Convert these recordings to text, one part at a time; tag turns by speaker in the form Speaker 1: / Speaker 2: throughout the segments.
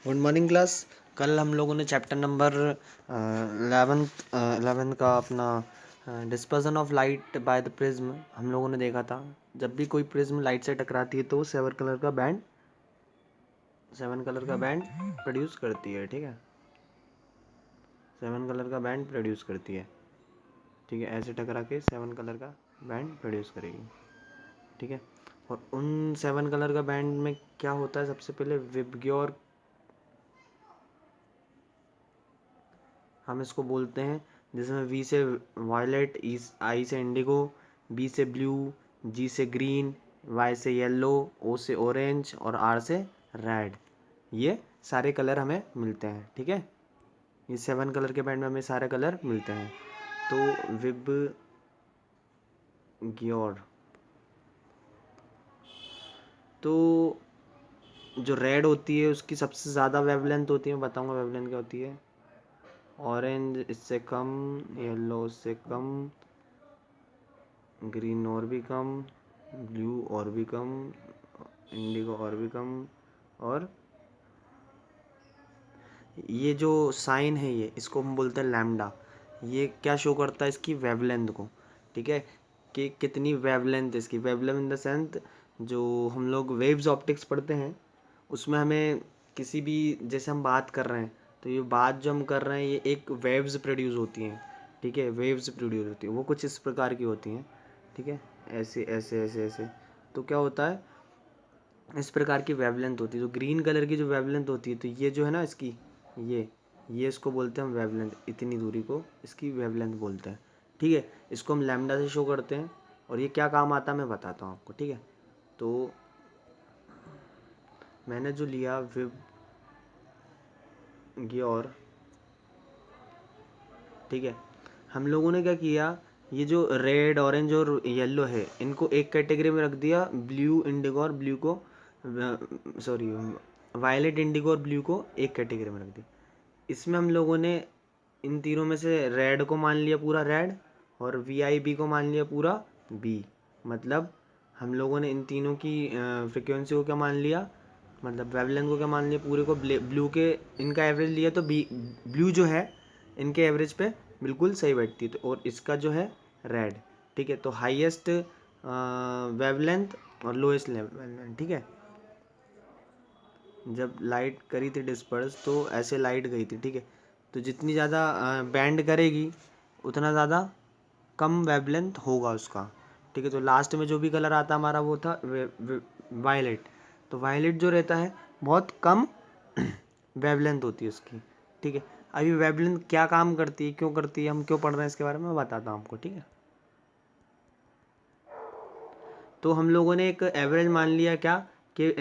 Speaker 1: Good morning class. कल हम लोगों ने चैप्टर नंबर 11th का अपना dispersion of light by the prism हम लोगों ने देखा था। जब भी कोई प्रिज्म लाइट से टकराती है तो सेवन कलर का बैंड प्रोड्यूस करती है। ठीक है, 7 कलर का बैंड प्रोड्यूस करती है। ठीक है, ऐसे टकरा के 7 कलर का बैंड प्रोड्यूस करेगी। ठीक है, और उन 7 कलर का बैंड में क्या होता है, सबसे पहले विबग्योर हम इसको बोलते हैं, जिसमें वी से वायलेट, आई से इंडिगो, बी से ब्लू, जी से ग्रीन, वाई से येलो, ओ से ऑरेंज और आर से रेड। ये सारे कलर हमें मिलते हैं। ठीक है, ये 7 कलर के बैंड में हमें सारे कलर मिलते हैं। तो विब ग्योर, तो जो रेड होती है उसकी सबसे ज़्यादा वेवलेंथ होती है। मैं बताऊँगा वेवलेंथ क्या होती है। ऑरेंज इससे कम, येलो इससे कम, ग्रीन और भी कम, ब्लू और भी कम, इंडिगो और भी कम, और ये जो साइन है ये इसको हम बोलते हैं लैम्डा। ये क्या शो करता है, इसकी वेवलेंथ को। ठीक है, कि कितनी वेवलेंथ है इसकी। वेवलेंथ इन द सेंस, जो हम लोग वेव्स ऑप्टिक्स पढ़ते हैं उसमें हमें किसी भी, जैसे हम बात कर रहे हैं तो ये बात जो हम कर रहे हैं ये एक वेव्स प्रोड्यूस होती हैं। ठीक है, वेव्स प्रोड्यूस होती हैं, वो कुछ इस प्रकार की होती हैं। ठीक है, ऐसे ऐसे ऐसे ऐसे। तो क्या होता है, इस प्रकार की वेवलेंथ होती है। तो ग्रीन कलर की जो वेवलेंथ होती है, तो ये जो है ना इसकी, ये इसको बोलते हैं हम वेवलेंथ। इतनी दूरी को इसकी वेवलेंथ बोलते हैं। ठीक है, इसको हम लैम्डा से शो करते हैं। और ये क्या काम आता है मैं बताता हूँ आपको। ठीक है, तो मैंने जो लिया विब ग्योर, ठीक है, हम लोगों ने क्या किया, ये जो रेड, ऑरेंज और येलो है इनको एक कैटेगरी में रख दिया, ब्लू, इंडिगो और ब्लू को, सॉरी, वायलेट, इंडिगो और ब्लू को एक कैटेगरी में रख दिया। इसमें हम लोगों ने इन तीनों में से रेड को मान लिया पूरा रेड, और वी को मान लिया पूरा बी। मतलब हम लोगों ने इन तीनों की फ्रिक्वेंसी को क्या मान लिया, मतलब वेवलेंथ को क्या मान लिया पूरे को। ब्लू के इनका एवरेज लिया तो बी, ब्लू जो है इनके एवरेज पे बिल्कुल सही बैठती है। तो और इसका जो है रेड। ठीक है, तो हाईएस्ट वेवलेंथ और लोएस्ट वेवलेंथ। ठीक है, जब लाइट करी थी डिस्पर्स तो ऐसे लाइट गई थी। ठीक है, तो जितनी ज़्यादा बैंड करेगी उतना ज़्यादा कम वेवलेंथ होगा उसका। ठीक है, तो लास्ट में जो भी कलर आता हमारा वो था वायलेट। तो वायलेट जो रहता है बहुत कम वेवलेंथ होती है उसकी। ठीक है, अभी वेवलेंथ क्या काम करती है, क्यों करती है, हम क्यों पढ़ रहे हैं इसके बारे में मैं बताता हूँ आपको। ठीक है, तो हम लोगों ने एक एवरेज मान लिया क्या, कि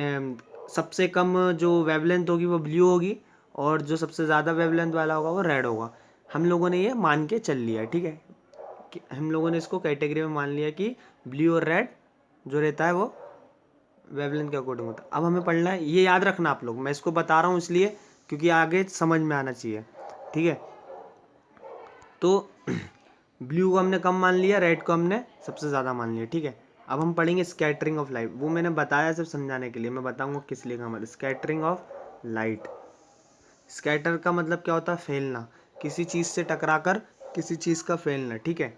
Speaker 1: सबसे कम जो वेवलेंथ होगी वो ब्लू होगी, और जो सबसे ज़्यादा वेवलेंथ वाला होगा वो रेड होगा। हम लोगों ने ये मान के चल लिया। ठीक है, कि हम लोगों ने इसको कैटेगरी में मान लिया कि ब्लू और रेड जो रहता है वो वेवलेंथ के अकॉर्डिंग होता है। अब हमें पढ़ना है, ये याद रखना आप लोग, मैं इसको बता रहा हूँ इसलिए क्योंकि आगे समझ में आना चाहिए। ठीक है, तो ब्लू को हमने कम मान लिया, रेड को हमने सबसे ज़्यादा मान लिया। ठीक है, अब हम पढ़ेंगे स्कैटरिंग ऑफ लाइट। वो मैंने बताया सिर्फ समझाने के लिए, मैं बताऊंगा किस लिए काम है स्कैटरिंग ऑफ लाइट। स्कैटर का मतलब क्या होता है, फैलना, किसी चीज़ से टकराकर किसी चीज़ का फैलना। ठीक है,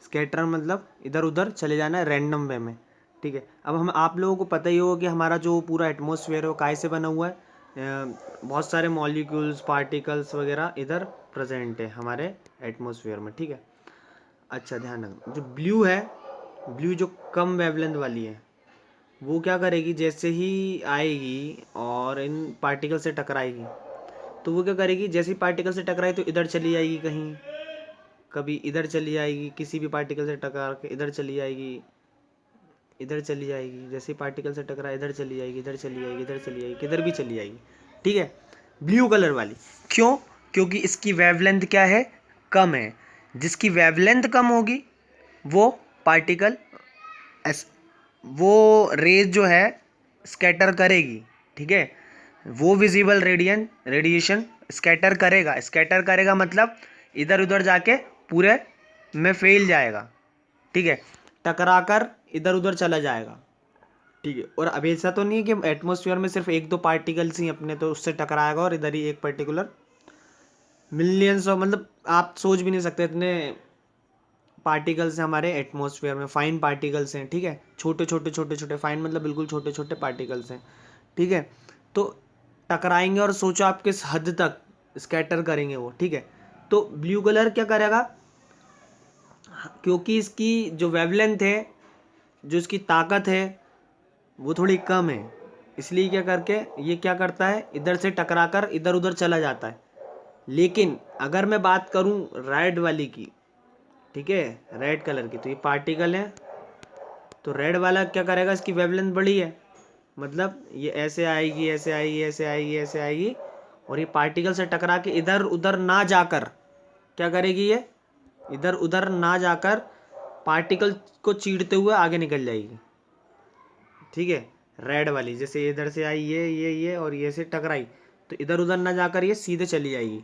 Speaker 1: स्कैटर मतलब इधर उधर चले जाना है रैंडम वे में। ठीक है, अब हम आप लोगों को पता ही होगा कि हमारा जो पूरा एटमॉस्फेयर है वो काय से बना हुआ है। बहुत सारे मॉलिक्यूल्स, पार्टिकल्स वगैरह इधर प्रेजेंट है हमारे एटमॉस्फेयर में। ठीक है, अच्छा ध्यान रखना, जो ब्लू है, ब्लू जो कम वेवलेंथ वाली है वो क्या करेगी, जैसे ही आएगी और इन पार्टिकल से टकराएगी तो वो क्या करेगी, जैसे ही पार्टिकल से टकराई तो इधर चली जाएगी कहीं, कभी इधर चली जाएगी, किसी भी पार्टिकल से टकरा के इधर चली जाएगी, इधर चली जाएगी, जैसे ही पार्टिकल से टकरा इधर चली जाएगी, इधर चली जाएगी, इधर चली जाएगी, किधर भी चली जाएगी। ठीक है, ब्लू कलर वाली क्यों, क्योंकि इसकी वेवलेंथ क्या है, कम है। जिसकी वेवलेंथ कम होगी वो पार्टिकल वो रेज जो है स्कैटर करेगी। ठीक है, वो विजिबल रेडिएशन स्कैटर करेगा। स्कैटर करेगा मतलब इधर उधर जाके पूरे में फैल जाएगा। ठीक है, टकराकर इधर उधर चला जाएगा। ठीक है। और अब ऐसा तो नहीं है कि एटमॉस्फेयर में सिर्फ एक दो पार्टिकल्स ही अपने तो उससे टकराएगा और इधर ही एक पर्टिकुलर मिलियंस ऑफ, मतलब आप सोच भी नहीं सकते इतने पार्टिकल्स हैं हमारे एटमॉस्फेयर में, फाइन पार्टिकल्स हैं, ठीक है, छोटे छोटे छोटे छोटे, फाइन मतलब बिल्कुल छोटे छोटे पार्टिकल्स हैं, ठीक है। तो टकराएंगे और सोचो आप किस हद तक स्कैटर करेंगे वो, ठीक है। तो ब्लू कलर क्या करेगा, क्योंकि इसकी जो वेवलेंथ है, जो इसकी ताकत है वो थोड़ी कम है, इसलिए क्या करके ये क्या करता है, इधर से टकरा कर इधर उधर चला जाता है। लेकिन अगर मैं बात करूं रेड वाली की, ठीक है, रेड कलर की, तो ये पार्टिकल है, तो रेड वाला क्या करेगा, इसकी वेवलेंथ बड़ी है, मतलब ये ऐसे आएगी ऐसे आएगी ऐसे आएगी ऐसे आएगी, और ये पार्टिकल से टकरा के इधर उधर ना जाकर क्या करेगी, ये इधर उधर ना जाकर पार्टिकल को चीरते हुए आगे निकल जाएगी, ठीक है। रेड वाली जैसे इधर से आई ये और ये से टकराई, तो इधर उधर ना जाकर ये सीधे चली जाएगी,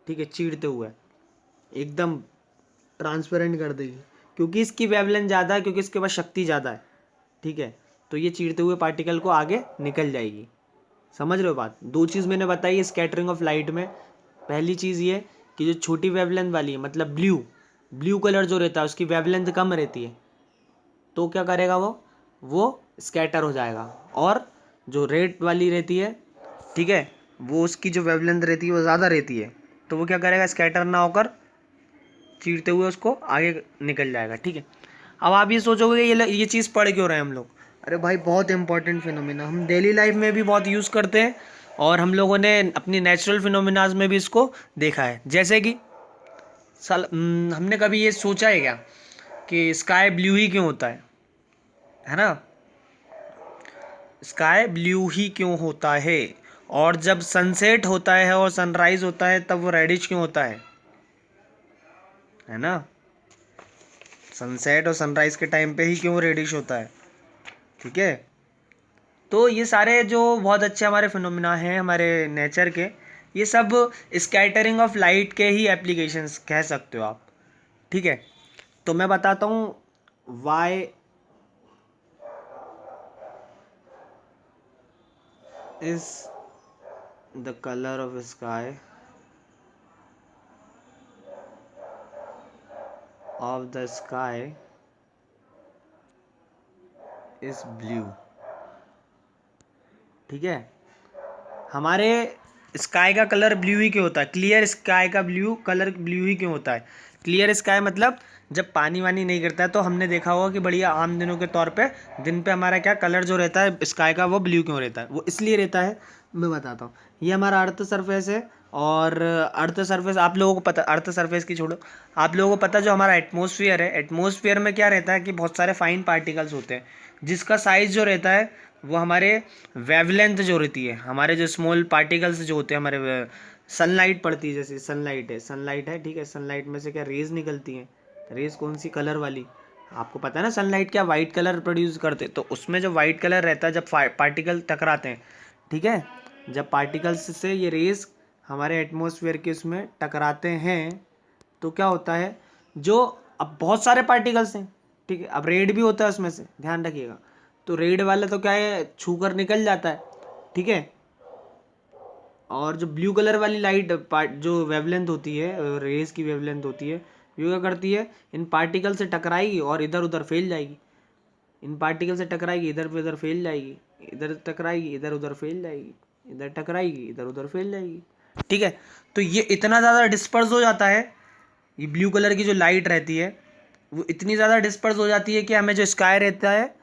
Speaker 1: ठीक है, चीरते हुए एकदम ट्रांसपेरेंट कर देगी, क्योंकि इसकी वेवलेंथ ज़्यादा है, क्योंकि इसके पास शक्ति ज़्यादा है, ठीक है। तो ये चीरते हुए पार्टिकल को आगे निकल जाएगी। समझ रहे हो बात। दो चीज़ मैंने बताई स्कैटरिंग ऑफ लाइट में। पहली चीज़ ये कि जो छोटी वेवलेंथ वाली है, मतलब ब्लू ब्लू कलर जो रहता है उसकी वेवलेंथ कम रहती है, तो क्या करेगा वो स्कैटर हो जाएगा। और जो रेड वाली रहती है, ठीक है, वो उसकी जो वेवलेंथ रहती है वो ज़्यादा रहती है, तो वो क्या करेगा, स्कैटर ना होकर चीरते हुए उसको आगे निकल जाएगा, ठीक है। अब आप ये सोचोगे ये चीज़ पढ़ क्यों रहे हैं हम लोग। अरे भाई बहुत इंपॉर्टेंट फिनोमिना, हम डेली लाइफ में भी बहुत यूज़ करते हैं, और हम लोगों ने अपनी नेचुरल फिनोमिनाज में भी इसको देखा है। जैसे कि हमने कभी ये सोचा है क्या कि स्काई ब्लू ही क्यों होता है ना, स्काई ब्लू ही क्यों होता है, और जब सनसेट होता है और सनराइज होता है तब वो रेडिश क्यों होता है ना, सनसेट और सनराइज के टाइम पे ही क्यों रेडिश होता है, ठीक है। तो ये सारे जो बहुत अच्छे हमारे फिनोमिना हैं हमारे नेचर के, ये सब स्कैटरिंग ऑफ लाइट के ही एप्लीकेशंस कह सकते हो आप, ठीक है। तो मैं बताता हूँ why is the colour of sky is blue, ठीक है। हमारे स्काई का कलर ब्लू ही क्यों होता है, क्लियर स्काई का ब्लू कलर ब्लू ही क्यों होता है। क्लियर स्काई मतलब जब पानी वानी नहीं गिरता है, तो हमने देखा होगा कि बढ़िया आम दिनों के तौर पे दिन पे हमारा क्या कलर जो रहता है स्काई का, वो ब्लू क्यों रहता है, वो इसलिए रहता है, मैं बताता हूँ। ये हमारा अर्थ सरफेस है, और अर्थ सरफेस आप लोगों को पता, अर्थ सरफेस की छोड़ो, आप लोगों को पता जो हमारा एटमॉस्फेयर है, एटमॉस्फेयर में क्या रहता है कि बहुत सारे फाइन पार्टिकल्स होते हैं, जिसका साइज़ जो रहता है वो हमारे वेवलेंथ जो रहती है, हमारे जो स्मॉल पार्टिकल्स जो होते हैं हमारे, सनलाइट पड़ती है, जैसे सनलाइट है, ठीक है, सनलाइट में से क्या रेज निकलती हैं, रेज कौन सी, कलर वाली, आपको पता है ना सनलाइट क्या वाइट कलर प्रोड्यूस करते, तो उसमें जो वाइट कलर रहता है जब पार्टिकल टकराते हैं, ठीक है, जब पार्टिकल्स से ये रेज हमारे एटमॉस्फेयर के उसमें टकराते हैं, तो क्या होता है, जो अब बहुत सारे पार्टिकल्स हैं, ठीक है, अब रेड भी होता है उसमें से, ध्यान रखिएगा। तो रेड वाला तो क्या है, छू कर निकल जाता है, ठीक है। और जो ब्लू कलर वाली लाइट जो वेवलेंथ होती है, रेज की वेवलेंथ होती है, ये क्या करती है, इन पार्टिकल से टकराएगी और इधर उधर फैल जाएगी, इन पार्टिकल से टकराएगी इधर पे उधर फैल जाएगी, इधर टकराएगी इधर उधर फैल जाएगी, इधर टकराएगी इधर उधर फैल जाएगी, ठीक है। तो ये इतना ज़्यादा डिस्पर्स हो जाता है, ये ब्लू कलर की जो लाइट रहती है वो इतनी ज़्यादा डिस्पर्स हो जाती है कि हमें जो स्काई रहता है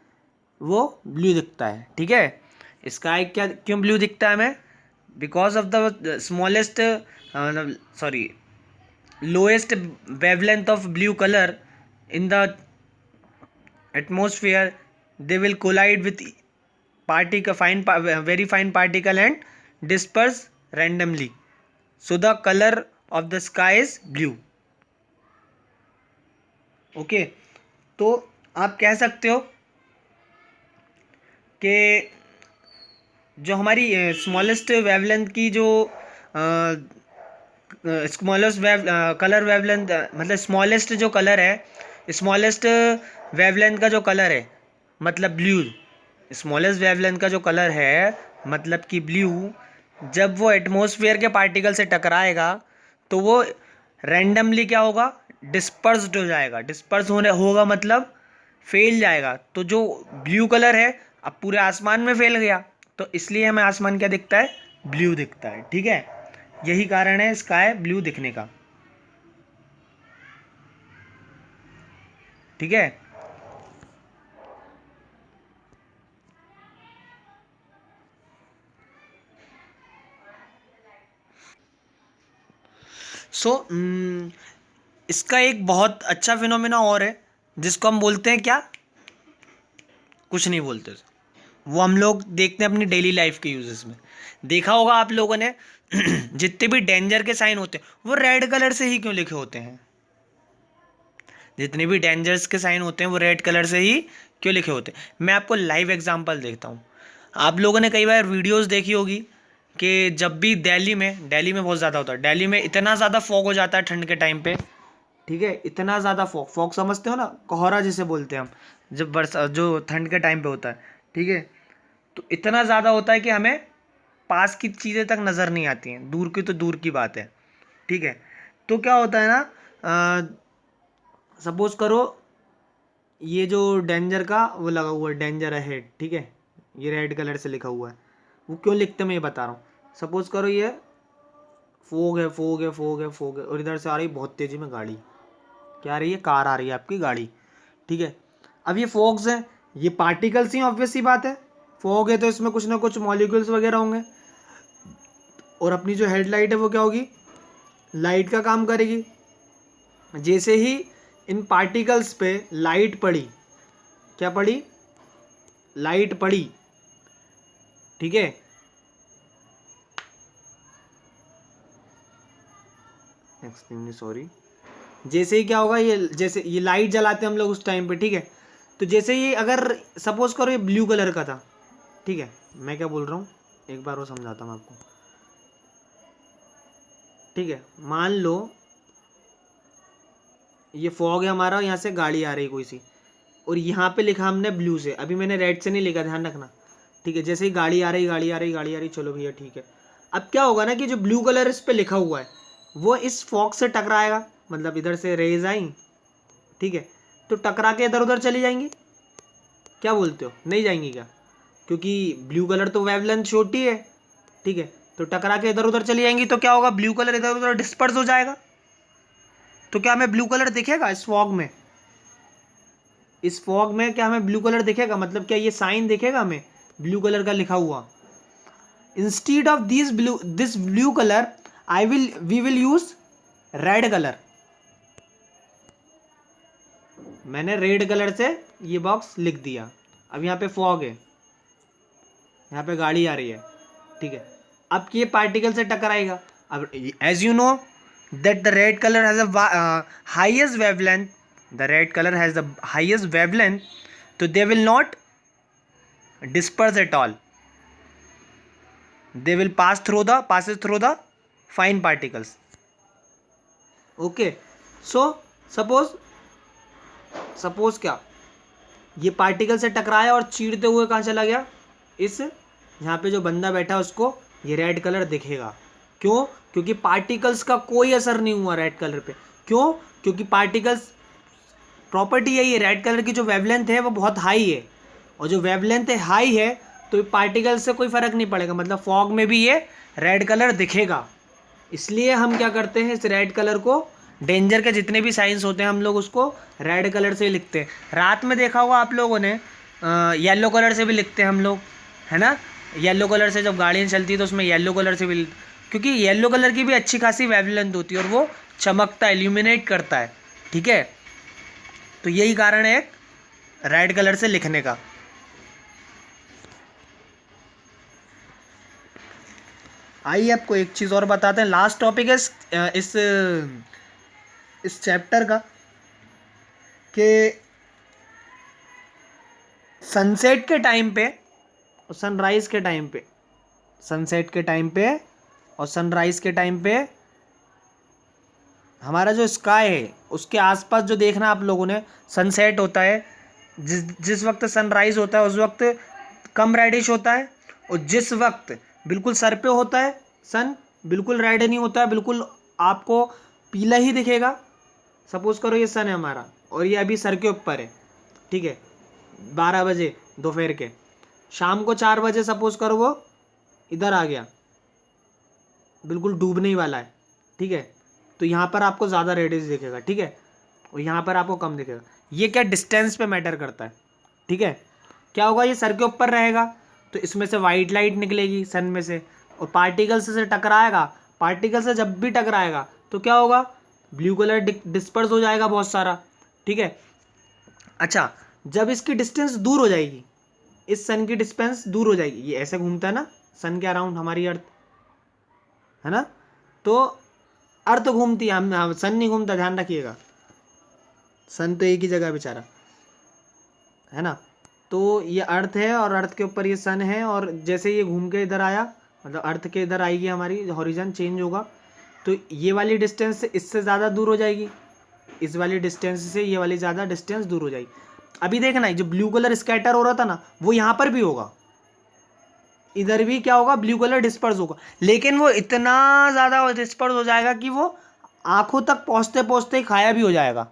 Speaker 1: वो ब्लू दिखता है, ठीक है। स्काई क्या क्यों ब्लू दिखता है हमें, because of the smallest sorry lowest wavelength of blue colour in the atmosphere, they will collide with very fine particle and disperse randomly, so the color of the sky is blue, okay। तो आप कह सकते हो कि जो हमारी smallest wavelength की जो स्मॉलेस्ट कलर वेवलेंथ, मतलब स्मॉलेस्ट जो कलर है, स्मॉलेस्ट वेवलेंथ का जो कलर है मतलब ब्लू, स्मॉलेस्ट वेवलेंथ का जो कलर है मतलब कि ब्लू, जब वो एटमॉस्फेयर के पार्टिकल से टकराएगा तो वो रैंडमली क्या होगा, डिस्पर्स्ड हो जाएगा। डिस्पर्स होने होगा मतलब फैल जाएगा। तो जो ब्लू कलर है अब पूरे आसमान में फैल गया, तो इसलिए हमें आसमान क्या दिखता है, ब्लू दिखता है। ठीक है, यही कारण है स्काई ब्लू दिखने का। ठीक है, सो इसका एक बहुत अच्छा फिनोमेना और है जिसको हम बोलते हैं क्या, कुछ नहीं बोलते, वो हम लोग देखते हैं अपनी डेली लाइफ के यूजेस में। देखा होगा आप लोगों ने जितने भी डेंजर के साइन होते हैं वो रेड कलर से ही क्यों लिखे होते हैं, जितने भी डेंजर्स के साइन होते हैं वो रेड कलर से ही क्यों लिखे होते हैं। मैं आपको लाइव एग्जांपल देखता हूँ। आप लोगों ने कई बार वीडियोस देखी होगी कि जब भी दिल्ली में बहुत ज़्यादा होता है, दिल्ली में इतना ज़्यादा फॉग हो जाता है ठंड के टाइम पे। ठीक है, इतना ज़्यादा फॉग, फॉग समझते हो ना, कोहरा जिसे बोलते हैं हम, जब बरसा जो ठंड के टाइम पे होता है। ठीक है, तो इतना ज़्यादा होता है कि हमें पास की चीज़ें तक नज़र नहीं आती हैं, दूर की तो दूर की बात है। ठीक है, तो क्या होता है ना, सपोज करो ये जो डेंजर का वो लगा हुआ है, डेंजर अहेड, ठीक है, ये रेड कलर से लिखा हुआ है। वो क्यों लिखते मैं ये बता रहा हूँ। सपोज करो ये फोग है, फोग है, फोग है, फोग है, और इधर से आ रही बहुत तेज़ी में गाड़ी, क्या आ रही है, कार आ रही है आपकी, गाड़ी। ठीक है, अब ये फोग्स हैं, ये पार्टिकल्स ही, ऑब्वियस सी बात है। फोग है तो इसमें कुछ ना कुछ मॉलिक्यूल्स वगैरह होंगे, और अपनी जो हेडलाइट है वो क्या होगी, लाइट का काम करेगी। जैसे ही इन पार्टिकल्स पे लाइट पड़ी, क्या पड़ी, लाइट पड़ी, ठीक है, एक्सट्रीमली सॉरी, जैसे ही क्या होगा, ये जैसे ये लाइट जलाते हैं हम लोग उस टाइम पे, ठीक है, तो जैसे ही अगर सपोज करो ये ब्लू कलर का था, ठीक है, मैं क्या बोल रहा हूँ एक बार वो समझाता हूँ आपको। ठीक है, मान लो ये फॉग है हमारा, यहाँ से गाड़ी आ रही है कोई सी, और यहाँ पे लिखा हमने ब्लू से, अभी मैंने रेड से नहीं लिखा, ध्यान रखना। ठीक है, जैसे ही गाड़ी आ रही, गाड़ी आ रही, गाड़ी आ रही, चलो भैया ठीक है। अब क्या होगा ना कि जो ब्लू कलर इस पे लिखा हुआ है वो इस फॉग से टकराएगा, मतलब इधर से रेज आई, ठीक है, तो टकरा के इधर उधर चली जाएंगी। क्या बोलते हो, नहीं जाएंगी क्या, क्योंकि ब्लू कलर तो वेवलेंथ छोटी है। ठीक है, तो टकरा के इधर उधर चली जाएंगी, तो क्या होगा, ब्लू कलर इधर उधर डिस्पर्स हो जाएगा। तो क्या हमें ब्लू कलर दिखेगा इस फॉग में, इस फॉग में क्या हमें ब्लू कलर दिखेगा, मतलब क्या ये साइन दिखेगा हमें ब्लू कलर का लिखा हुआ। Instead of this blue colour we will use red colour. मैंने रेड कलर से ये बॉक्स लिख दिया। अब यहाँ पे फॉग है, यहाँ पे गाड़ी आ रही है, ठीक है, अब ये पार्टिकल से टकराएगा। अब as you know that the red colour has a highest wavelength, the red colour has the highest wavelength, तो they will not disperse at all, they will passes through the fine particles. Okay, so suppose क्या, ये particle से टकराया और चीरते हुए कहाँ चला गया, इस यहाँ पे जो बंदा बैठा है उसको ये रेड कलर दिखेगा। क्यों, क्योंकि पार्टिकल्स का कोई असर नहीं हुआ रेड कलर पे। क्यों, क्योंकि पार्टिकल्स प्रॉपर्टी यही है, रेड कलर की जो वेवलेंथ है वो बहुत हाई है, और जो वेवलेंथ है हाई है तो पार्टिकल से कोई फ़र्क नहीं पड़ेगा, मतलब फॉग में भी ये रेड कलर दिखेगा। इसलिए हम क्या करते हैं, इस रेड कलर को, डेंजर के जितने भी साइंस होते हैं हम लोग उसको रेड कलर से ही लिखते हैं। रात में देखा होगा आप लोगों ने येलो कलर से भी लिखते हैं हम लोग, है ना, येलो कलर से जब गाड़ियाँ चलती है तो उसमें येलो कलर से भी, क्योंकि येलो कलर की भी अच्छी खासी वेवलेंथ होती है और वो चमकता है, इल्यूमिनेट करता है। ठीक है, तो यही कारण है रेड कलर से लिखने का। आइए आपको एक चीज़ और बताते हैं, लास्ट टॉपिक है इस चैप्टर का, कि सनसेट के टाइम पे और सनराइज के टाइम पे, सनसेट के टाइम पे और सनराइज के टाइम पे हमारा जो स्काई है उसके आसपास जो देखना आप लोगों ने, सनसेट होता है, जिस जिस वक्त सनराइज होता है उस वक्त कम रेडिश होता है, और जिस वक्त बिल्कुल सर पे होता है सन, बिल्कुल रेड नहीं होता है, बिल्कुल आपको पीला ही दिखेगा। सपोज करो ये सन है हमारा और ये अभी सर के ऊपर है, ठीक है, 12 बजे दोपहर के, शाम को 4 बजे सपोज करो वो इधर आ गया, बिल्कुल डूबने ही वाला है, ठीक है, तो यहाँ पर आपको ज़्यादा रेडिश दिखेगा, ठीक है, और यहाँ पर आपको कम दिखेगा। ये क्या डिस्टेंस पे मैटर करता है, ठीक है। क्या होगा, ये सर के ऊपर रहेगा तो इसमें से वाइट लाइट निकलेगी सन में से, और पार्टिकल से टकराएगा, पार्टिकल से जब भी टकराएगा तो क्या होगा, ब्लू कलर डिस्पर्स हो जाएगा बहुत सारा, ठीक है। अच्छा, जब इसकी डिस्टेंस दूर हो जाएगी, इस सन की डिस्टेंस दूर हो जाएगी, ये ऐसे घूमता है ना सन के अराउंड हमारी अर्थ, है ना, तो अर्थ घूमती है, हम सन नहीं घूमता, ध्यान रखिएगा, सन तो एक ही जगह बेचारा, है ना। तो ये अर्थ है और अर्थ के ऊपर ये सन है, और जैसे ये घूम के इधर आया, मतलब अर्थ के इधर आएगी हमारी, हॉरिजन चेंज होगा, तो ये वाली डिस्टेंस इससे ज़्यादा दूर हो जाएगी, इस वाली डिस्टेंस से ये वाली ज़्यादा डिस्टेंस दूर हो जाएगी। अभी देखना, जो ब्लू कलर स्कैटर हो रहा था ना, वो यहाँ पर भी होगा, इधर भी क्या होगा, ब्लू कलर डिस्पर्स होगा, लेकिन वो इतना ज़्यादा डिस्पर्स हो जाएगा कि वो आंखों तक पहुँचते पहुँचते खाया भी हो जाएगा,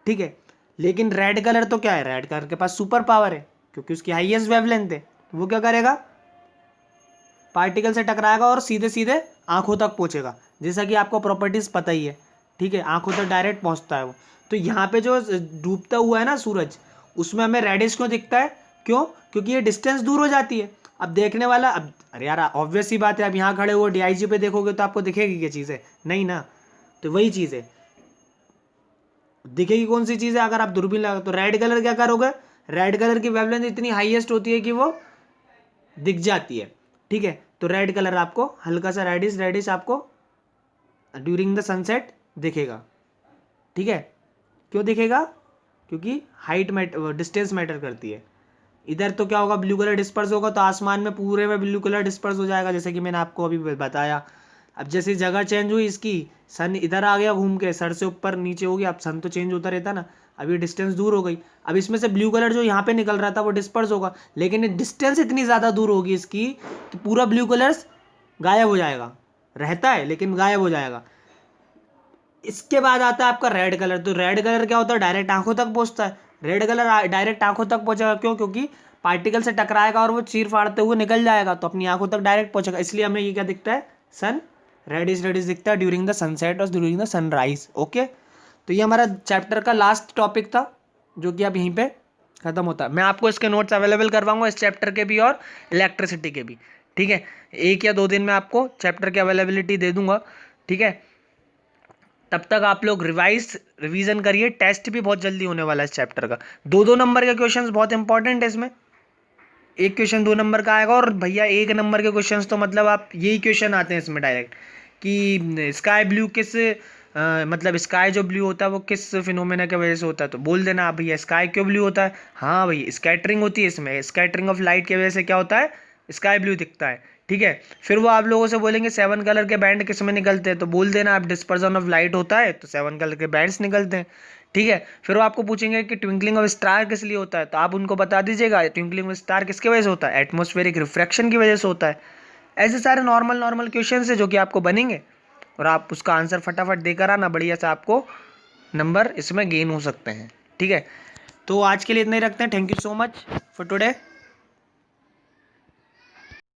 Speaker 1: ठीक है। लेकिन रेड कलर तो क्या है, रेड कलर के पास सुपर पावर है, क्योंकि उसकी हाईएस्ट वेवलेंथ है, वो क्या करेगा, पार्टिकल से टकराएगा और सीधे सीधे आंखों तक पहुंचेगा, जैसा कि आपको प्रॉपर्टीज पता ही है, ठीक है, आंखों तक डायरेक्ट पहुंचता है वो। तो यहाँ पे जो डूबता हुआ है ना सूरज, उसमें हमें रेडिश क्यों दिखता है, क्यों, क्योंकि ये डिस्टेंस दूर हो जाती है। अब देखने वाला, अब अरे यार ऑब्वियस सी बात है, अब यहाँ खड़े हुए DIG पे देखोगे तो आपको दिखेगी क्या चीज़ है, नहीं ना, तो वही चीज़ है, दिखेगी कौन सी चीज़ है, अगर आप दूरबीन लगा तो रेड कलर क्या करोगे, रेड कलर की वेवलेंथ इतनी हाईएस्ट होती है कि वो दिख जाती है, ठीक है। तो रेड कलर आपको हल्का सा रेडिश रेडिश आपको ड्यूरिंग द सनसेट दिखेगा, ठीक है। क्यों दिखेगा, क्योंकि हाइट डिस्टेंस मैटर करती है। इधर तो क्या होगा, ब्लू कलर डिस्पर्स होगा, तो आसमान में पूरे में ब्लू कलर डिस्पर्स हो जाएगा, जैसे कि मैंने आपको अभी बताया। अब जैसे जगह चेंज हुई इसकी, सन इधर आ गया घूम के, सर से ऊपर नीचे हो गया, अब सन तो चेंज होता रहता ना, अब ये डिस्टेंस दूर हो गई, अब इसमें से ब्लू कलर जो यहाँ पे निकल रहा था वो डिस्पर्स होगा, लेकिन डिस्टेंस इतनी ज़्यादा दूर होगी इसकी कि पूरा ब्लू कलर्स गायब हो जाएगा, रहता है लेकिन गायब हो जाएगा। इसके बाद आता है आपका रेड कलर। तो रेड कलर क्या होता है, डायरेक्ट आंखों तक पहुंचता है, रेड कलर डायरेक्ट आंखों तक पहुंचेगा, क्यों, क्योंकि पार्टिकल से टकराएगा और वो चीर फाड़ते हुए निकल जाएगा, तो अपनी आंखों तक डायरेक्ट पहुंचेगा, इसलिए हमें ये क्या दिखता है, सन रेडिश रेडिश दिखता है ड्यूरिंग द सनसेट और ड्यूरिंग द सनराइज। ओके, तो ये हमारा चैप्टर का लास्ट टॉपिक था, जो कि अब यहीं पे खत्म होता है। मैं आपको इसके नोट्स अवेलेबल करवाऊंगा, इस चैप्टर के भी और इलेक्ट्रिसिटी के भी, ठीक है। 1 या 2 दिन में आपको चैप्टर की अवेलेबिलिटी दे दूंगा, ठीक है। तब तक आप लोग रिवीजन करिए, टेस्ट भी बहुत जल्दी होने वाला है इस चैप्टर का। 2-2 नंबर के क्वेश्चंस बहुत इंपॉर्टेंट है इसमें, एक क्वेश्चन 2 नंबर का आएगा, और भैया 1 नंबर के क्वेश्चंस तो मतलब आप यही क्वेश्चन आते हैं इसमें डायरेक्ट, कि स्काई ब्लू किस मतलब स्काई जो ब्लू होता है वो किस फिनोमेना की वजह से होता है, तो बोल देना आप भैया स्काई क्यों ब्लू होता है, हाँ भैया स्कैटरिंग होती है इसमें, स्कैटरिंग ऑफ लाइट की वजह से क्या होता है, स्काई ब्लू दिखता है, ठीक है। फिर वो आप लोगों से बोलेंगे 7 कलर के बैंड किस में निकलते हैं, तो बोल देना आप डिस्पर्जन ऑफ लाइट होता है तो 7 कलर के बैंड्स निकलते हैं, ठीक है। फिर वो आपको पूछेंगे कि ट्विंकलिंग ऑफ स्टार किस लिए होता है, तो आप उनको बता दीजिएगा ट्विंकलिंग ऑफ स्टार किसकी वजह से होता है, एटमॉस्फेरिक रिफ्रैक्शन की वजह से होता है। ऐसे सारे नॉर्मल क्वेश्चन है जो कि आपको बनेंगे, और आप उसका आंसर फटाफट देकर आना, बढ़िया से आपको नंबर इसमें गेन हो सकते हैं, ठीक है। तो आज के लिए इतना ही रखते हैं, thank you so much for today.